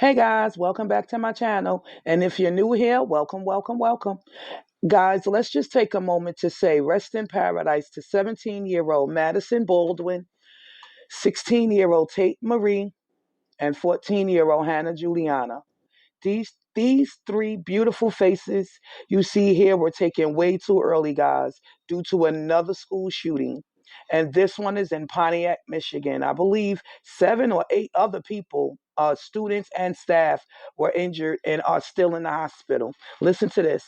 Hey guys, welcome back to my channel. And if you're new here, welcome, welcome, welcome. Guys, let's just take a moment to say rest in paradise to 17-year-old Madison Baldwin, 16-year-old Tate Marie, and 14-year-old Hannah Juliana. These three beautiful faces you see here were taken way too early, guys, due to another school shooting. And this one is in Pontiac, Michigan. I believe 7 or 8 other people, students and staff, were injured and are still in the hospital. Listen to this.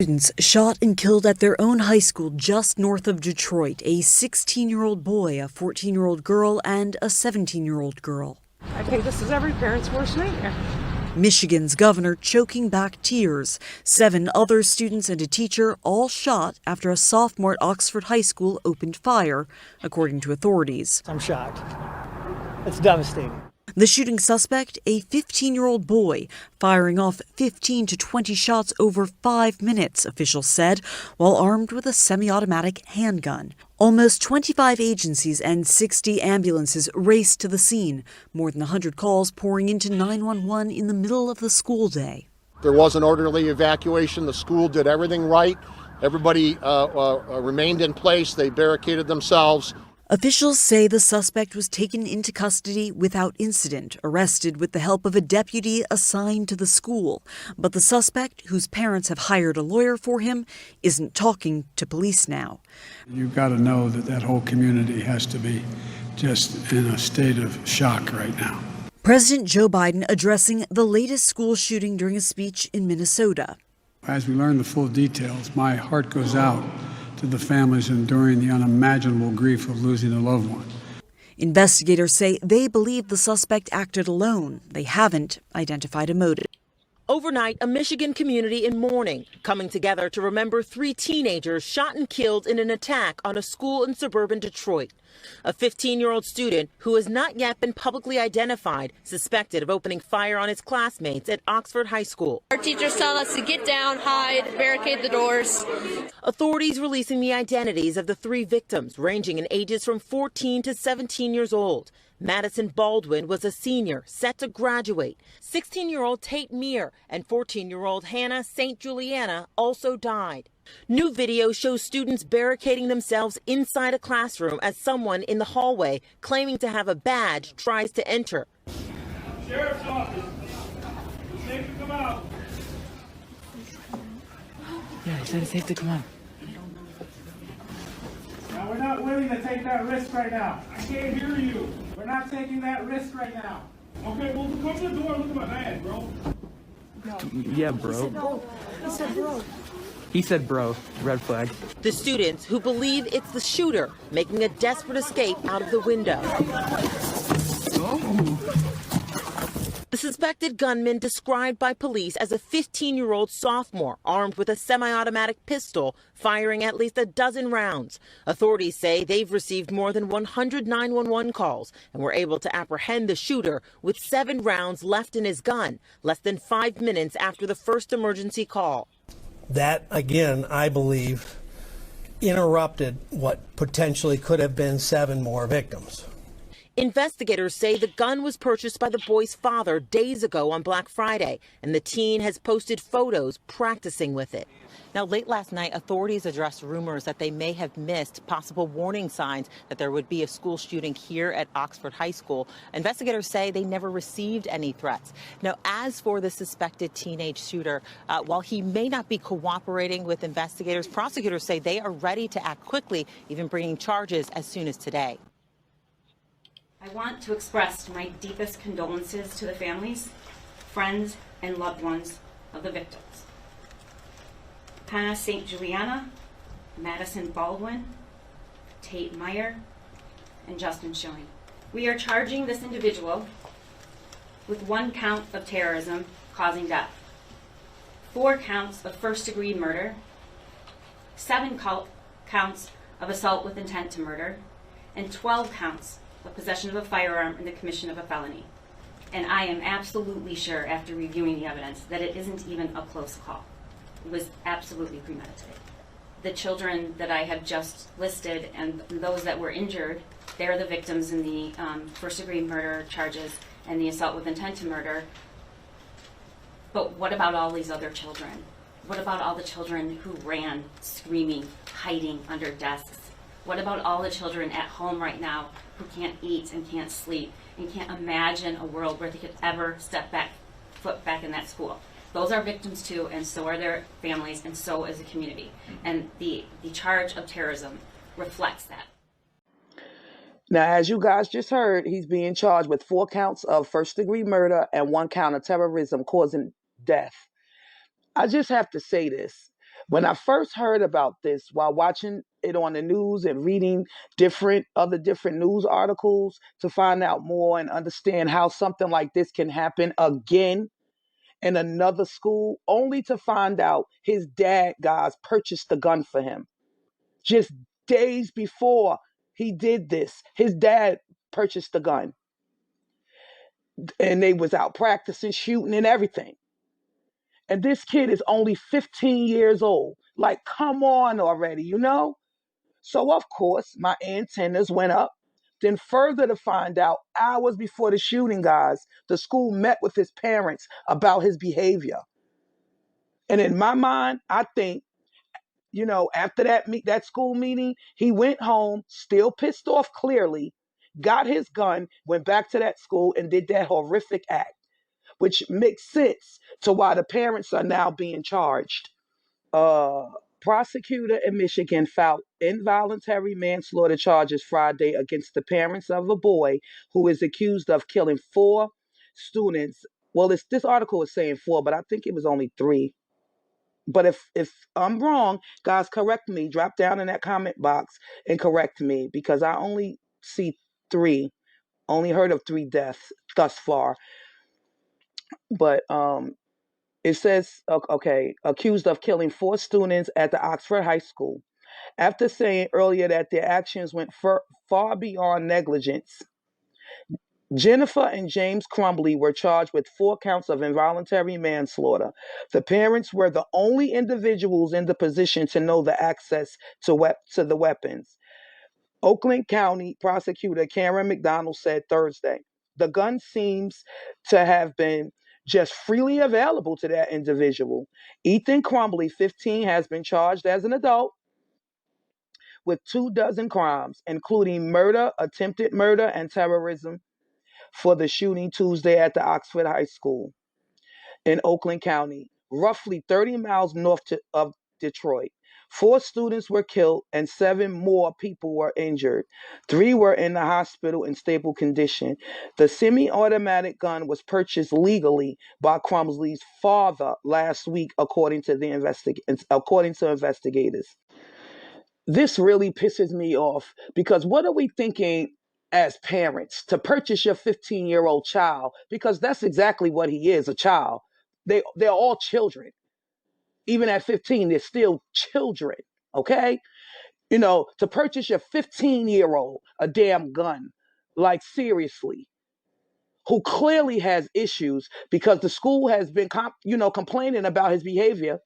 Students shot and killed at their own high school just north of Detroit. A 16-year-old boy, a 14-year-old girl, and a 17-year-old girl. I think this is every parent's worst nightmare. Michigan's governor choking back tears. 7 other students and a teacher all shot after a sophomore at Oxford High School opened fire, according to authorities. I'm shocked. It's devastating. The shooting suspect, a 15-year-old boy, firing off 15 to 20 shots over 5 minutes, officials said, while armed with a semi-automatic handgun. Almost 25 agencies and 60 ambulances raced to the scene, more than 100 calls pouring into 911 in the middle of the school day. There was an orderly evacuation. The school did everything right. Everybody remained in place. They barricaded themselves. Officials say the suspect was taken into custody without incident, arrested with the help of a deputy assigned to the school. But the suspect, whose parents have hired a lawyer for him, isn't talking to police now. You've got to know that that whole community has to be just in a state of shock right now. President Joe Biden addressing the latest school shooting during a speech in Minnesota. As we learn the full details, my heart goes out to the families enduring the unimaginable grief of losing a loved one. Investigators say they believe the suspect acted alone. They haven't identified a motive. Overnight, a Michigan community in mourning, coming together to remember 3 teenagers shot and killed in an attack on a school in suburban Detroit. A 15-year-old student who has not yet been publicly identified, suspected of opening fire on his classmates at Oxford High School. Our teachers tell us to get down, hide, barricade the doors. Authorities releasing the identities of the 3 victims, ranging in ages from 14 to 17 years old. Madison Baldwin was a senior, set to graduate. 16-year-old Tate Meir and 14-year-old Hannah St. Juliana also died. New video shows students barricading themselves inside a classroom as someone in the hallway claiming to have a badge tries to enter. Sheriff's office. It's safe to come out. Yeah, he said it's safe to come out. Now, we're not willing to take that risk right now. I can't hear you. We're not taking that risk right now. Okay, well, come to the door and look at my badge, bro. No. Yeah, bro. He said bro. He said bro. Red flag. The students who believe it's the shooter making a desperate escape out of the window. The suspected gunman, described by police as a 15-year-old sophomore armed with a semi-automatic pistol, firing at least a dozen rounds. Authorities say they've received more than 100 911 calls and were able to apprehend the shooter with 7 rounds left in his gun, less than 5 minutes after the first emergency call. That, again, I believe, interrupted what potentially could have been 7 more victims. Investigators say the gun was purchased by the boy's father days ago on Black Friday, and the teen has posted photos practicing with it. Now, late last night, authorities addressed rumors that they may have missed possible warning signs that there would be a school shooting here at Oxford High School. Investigators say they never received any threats. Now, as for the suspected teenage shooter, while he may not be cooperating with investigators, prosecutors say they are ready to act quickly, even bringing charges as soon as today. I want to express my deepest condolences to the families, friends, and loved ones of the victims. Hannah St. Juliana, Madison Baldwin, Tate Meir, and Justin Schilling. We are charging this individual with 1 count of terrorism causing death, 4 counts of first-degree murder, 7 counts of assault with intent to murder, and 12 counts of possession of a firearm and the commission of a felony. And I am absolutely sure, after reviewing the evidence, that it isn't even a close call. It was absolutely premeditated. The children that I have just listed and those that were injured, they're the victims in the first-degree murder charges and the assault with intent to murder. But what about all these other children? What about all the children who ran, screaming, hiding under desks? What about all the children at home right now who can't eat and can't sleep and can't imagine a world where they could ever step foot back in that school? Those are victims too, and so are their families, and so is the community. And the charge of terrorism reflects that. Now, as you guys just heard, he's being charged with 4 counts of first-degree murder and 1 count of terrorism causing death. I just have to say this. When I first heard about this while watching it on the news and reading other different news articles to find out more and understand how something like this can happen again in another school, only to find out his dad, guys, purchased the gun for him. Just days before he did this, his dad purchased the gun. And they was out practicing, shooting and everything. And this kid is only 15 years old. Like, come on already, you know? So, of course, my antennas went up. Then further to find out, hours before the shooting, guys, the school met with his parents about his behavior. And in my mind, I think, you know, after that school meeting, he went home, still pissed off clearly, got his gun, went back to that school and did that horrific act, which makes sense to why the parents are now being charged. Prosecutor in Michigan filed involuntary manslaughter charges Friday against the parents of a boy who is accused of killing 4 students. Well, this article is saying 4, but I think it was only 3. But if I'm wrong, guys, correct me. Drop down in that comment box and correct me, because I only see 3. Only heard of 3 deaths thus far. But it says, okay, accused of killing 4 students at the Oxford High School. After saying earlier that their actions went far beyond negligence, Jennifer and James Crumbly were charged with 4 counts of involuntary manslaughter. The parents were the only individuals in the position to know the access to the weapons. Oakland County prosecutor Karen McDonald said Thursday, the gun seems to have been just freely available to that individual. Ethan Crumbly, 15, has been charged as an adult with 24 crimes, including murder, attempted murder, and terrorism, for the shooting Tuesday at the Oxford High School in Oakland County, roughly 30 miles north of Detroit. 4 students were killed and 7 more people were injured. 3 were in the hospital in stable condition. The semi-automatic gun was purchased legally by Crumbly's father last week, according to investigators. This really pisses me off, because what are we thinking as parents to purchase your 15-year-old child? Because that's exactly what he is, a child. They're all children. Even at 15, they're still children, okay? You know, to purchase your 15-year-old a damn gun, like seriously, who clearly has issues, because the school has been, complaining about his behavior,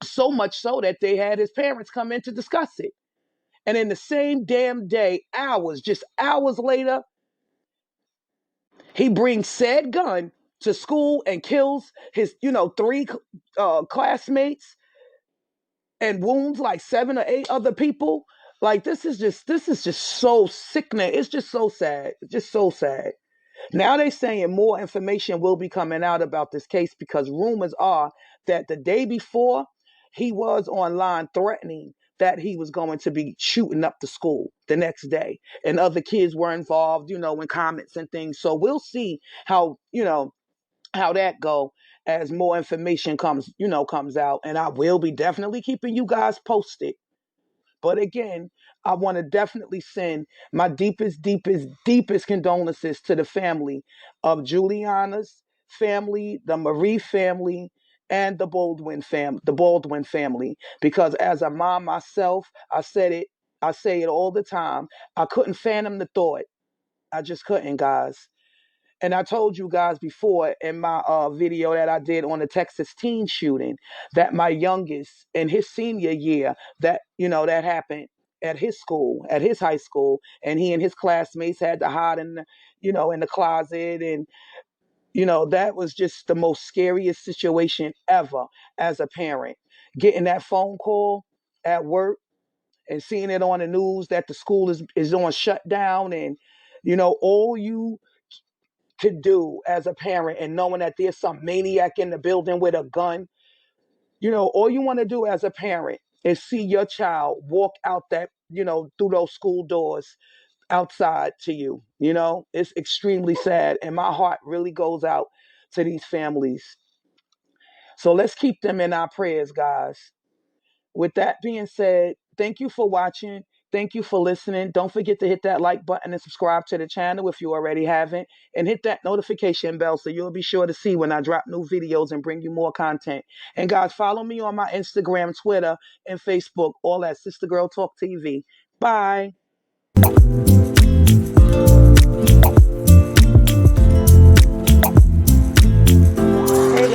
so much so that they had his parents come in to discuss it. And in the same damn day, just hours later, he brings said gun to school and kills his, 3 classmates and wounds like 7 or 8 other people. Like, this is just so sickening. It's just so sad. It's just so sad. Now they're saying more information will be coming out about this case, because rumors are that the day before, he was online threatening that he was going to be shooting up the school the next day. And other kids were involved, in comments and things. So we'll see how that go as more information comes out. And I will be definitely keeping you guys posted. But again, I want to definitely send my deepest condolences to the family of Juliana's family, the Marie family, and the Baldwin family. Because as a mom myself, I say it all the time. I couldn't fathom the thought. I just couldn't, guys. And I told you guys before in my video that I did on the Texas teen shooting, that my youngest in his senior year, that happened. at his school, at his high school, and he and his classmates had to hide in in the closet. And that was just the most scariest situation ever as a parent. Getting that phone call at work and seeing it on the news that the school is on shutdown, and all you could do as a parent, and knowing that there's some maniac in the building with a gun, all you want to do as a parent is see your child walk out that, through those school doors outside to you. It's extremely sad, and my heart really goes out to these families. So let's keep them in our prayers, guys. With that being said, thank you for watching. Thank you for listening. Don't forget to hit that like button and subscribe to the channel if you already haven't. And hit that notification bell so you'll be sure to see when I drop new videos and bring you more content. And guys, follow me on my Instagram, Twitter, and Facebook, all at Sister Girl Talk TV. Bye.